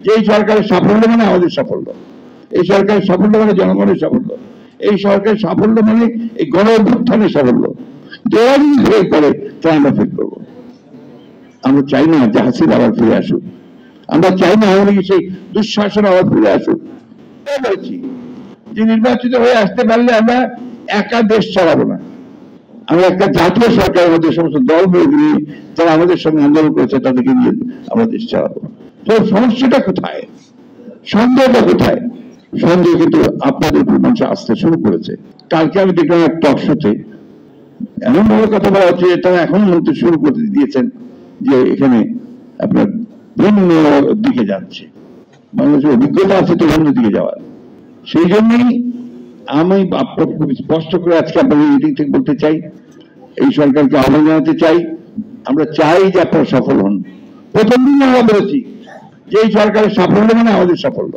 যে এই সরকারের সাফল্য মানে আমাদের সাফল্য, এই সরকারের সাফল্য মানে জনগণের সাফল্য, এই সরকারের সাফল্য মানে এই গণ অভ্যুত্থানের সাফল্য। যারা যদি ফেল করে তা আমরা ফেল করবো। আমরা চাই না যে হাসিনা আবার ফিরে আসুক, আমরা চাই না আওয়ামী লীগ সেই দুঃশাসন আবার ফিরে আসুক। বলছি যে নির্বাচিত হয়ে আসতে পারলে আমরা একা দেশ চালাবো না, আমরা একটা জাতীয় সরকারের মধ্যে সমস্ত দলগুলো নিয়ে যারা আমাদের সঙ্গে আন্দোলন করেছে তাদেরকে নিয়ে আমরা দেশ চালাবো। তো সমস্যাটা কোথায়, সন্দেহটা কোথায়? সন্দেহ কিন্তু আপনাদের উপর মানুষ আসতে শুরু করেছে। কালকে আমি দেখলাম এক টক শোতে এমন ভাবে কথা বলা হচ্ছে তারা এখন বলতে শুরু করে দিয়েছেন যে এখানে আপনার ভিন্ন দিকে যাচ্ছে, বাংলাদেশের অভিজ্ঞতা আছে তো ভিন্ন দিকে যাওয়ার। সেই জন্যই আমি আপনাকে খুব স্পষ্ট করে আজকে আপনাদের মিটিং থেকে বলতে চাই, এই সরকারকে আহ্বান জানাতে চাই, আমরা চাই যে আপনারা সফল হন। প্রথম দিন আমরা বলেছি যে এই সরকারের সাফল্য মানে আমাদের সাফল্য,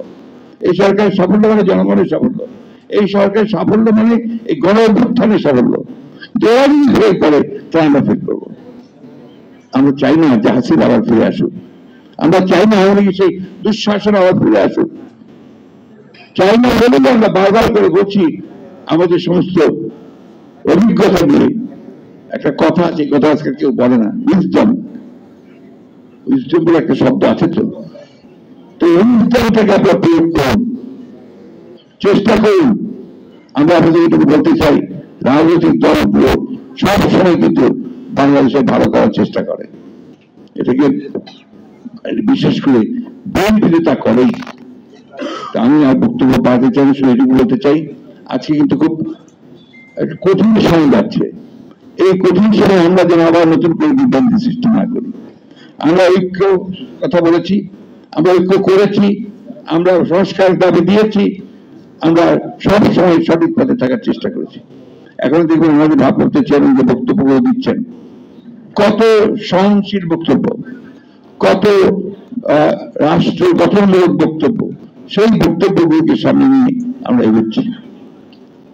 এই সরকারের সাফল্য মানে জনগণের সাফল্য, এই সরকারের সাফল্য মানে এই গণ অভ্যুত্থানের সাফল্য। যারা যদি ফেল করে তা আমরা ফেল করবো। আমরা চাই না যে হাসিনা আবার ফিরে আসুক, আমরা চাই না আওয়ামী লীগ সেই দুঃশাসন আবার ফিরে আসুক। চাই না বলে আমরা বারবার করে বলছি আমাদের সমস্ত অভিজ্ঞতা নিয়ে। একটা কথা আছে, কথা আজকে কেউ বলে না, উইজডম, উইজডম বলে একটা শব্দ আছে। তো উইজডমটাকে আমরা প্রয়োগ করুন, চেষ্টা করুন। আমরা আপনাদের এটুকু বলতে চাই, রাজনৈতিক দলগুলো সবসময় কিন্তু বাংলাদেশের ভালো করার চেষ্টা করে, এটাকে বিশেষ করে বিএনপি তা করেই। আমি আর বক্তব্য পাঠাতে চাই, এটুকু বলতে চাই আজকে কিন্তু খুব একটা কঠিন সময় যাচ্ছে। এই কঠিন সময় আমরা যেন আবার নতুন করে বিভ্রান্তি সৃষ্টি না করি। আমরা ঐক্য কথা বলেছি, আমরা ঐক্য করেছি, আমরা সংস্কারের দাবি দিয়েছি, আমরা সব সময় সঠিক পথে থাকার চেষ্টা করেছি। এখন দেখবেন আমাদের ভারপ্রাপ্ত চেয়ারম্যান যে বক্তব্যগুলো দিচ্ছেন, কত সহনশীল বক্তব্য, কত রাষ্ট্র গঠনমূলক বক্তব্য, সেই বক্তব্যগুলোকে সামনে নিয়ে আমরা এগোচ্ছি।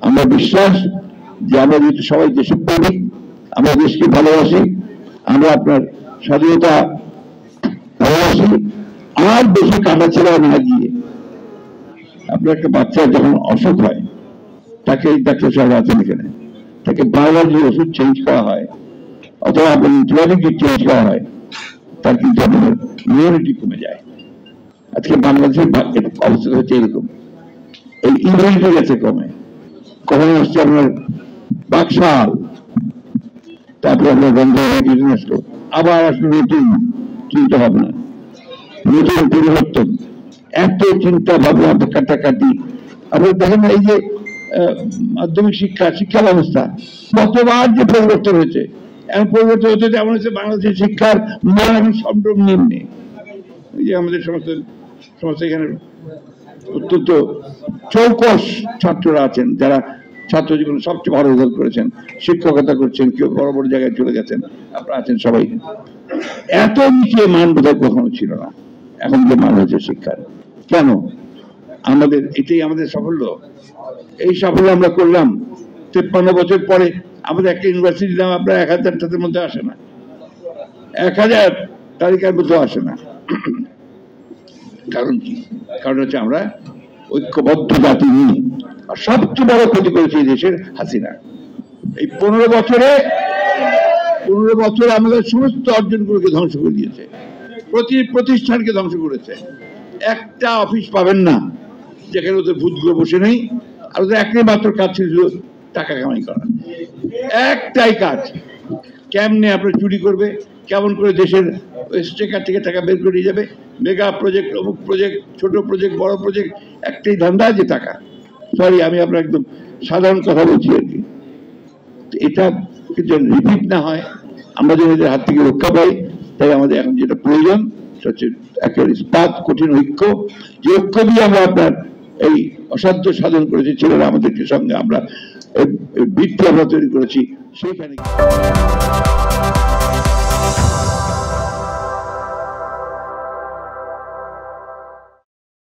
আমরা বিশ্বাস যে আমরা যদি সবাই দেশপ্রেমিক, আমরা দেশকে ভালোবাসি, আমরা আপনার স্বাধীনতা ভালোবাসি, আর বেশি কাটাছেড়া না গিয়ে আপনার একটা বাচ্চা যখন অসুখ হয় তাকে ডাক্তার সাহেব আছেন এখানে, তাকে বারবার যদি ওষুধ চেঞ্জ করা হয় অথবা আপনার অ্যান্টিবায়োটিক চেঞ্জ করা হয়, তার কিন্তু আমাদের ইমিউনিটি কমে যায়। আজকে বাংলাদেশের অবস্থা হচ্ছে এরকম, এই ইমিউনিটি গেছে কমে। কখনো আসছে আপনার বাকশাল, তারপরে আপনার বন্ধ আসলো, আবার আসলো নতুন চিন্তা ভাবনা, নতুন পরিবর্তন, এত চিন্তা ভাবনা কাটাকাটি। আপনার দেখেন এই যে মাধ্যমিক শিক্ষা ব্যবস্থা কতবার যে পরিবর্তন হয়েছে, এখন পরিবর্তন হতে যেমন হচ্ছে বাংলাদেশের শিক্ষার মান এখন সম্ভ্রম নিম্নে। এই যে আমাদের সমস্ত এখানে অত্যন্ত চৌকস ছাত্ররা আছেন, যারা ছাত্র জীবনে সবচেয়ে ভালো রেজাল্ট করেছেন, শিক্ষকতা করছেন, কেউ বড় বড় জায়গায় চলে গেছেন, আপনারা আছেন সবাই। এত নিচে মান বোধহয় কখনো ছিল না, এখন যে মান হয়েছে শিক্ষার। কেন? আমাদের এটাই আমাদের সাফল্য। এই সাফল্য আমরা করলাম 53 বছর পরে। আমাদের একটা ইউনিভার্সিটি নাম আপনার 1000টার মধ্যে আসে না, 1000 তালিকার মধ্যে আসে না। কারণ কি? কারণ হচ্ছে আমরা ঐক্যবদ্ধ জাতি নিয়ে। আর সবচেয়ে বড় ক্ষতি করেছে এই দেশের হাসিনা। এই 15 বছরে আমাদের সমস্ত অর্জনগুলোকে ধ্বংস করে দিয়েছে, প্রতিষ্ঠানকে ধ্বংস করেছে। একটা অফিস পাবেন না যেখানে ওদের ভূতগুলো বসে নেই, আর ওদের একটাই মাত্র কাজ ছিল টাকা কামাই করা। একটাই কাজ, কেমনে আপনার চুরি করবে, কেমন করে দেশের স্টেকার থেকে টাকা বের করে নিয়ে যাবে, মেগা প্রজেক্ট, অমুক প্রজেক্ট, ছোট প্রজেক্ট, বড় প্রজেক্ট, একটাই ধান্দা যে টাকা। সরি, আমি আপনার একদম সাধারণ কথা বলছি আর কি। এটা যেন রিপিট না হয়, আমরা যেন এদের হাত থেকে রক্ষা পাই, তাই আমাদের এখন যেটা প্রয়োজন সেটা হচ্ছে একেবারে ইস্পাত কঠিন ঐক্য। যে ঐক্য দিয়ে আমরা আপনার এই অসাধ্য সাধন করেছি, ছেলেরা আমাদেরকে সঙ্গে আমরা ভিত্তি আমরা তৈরি করেছি, সেইখানে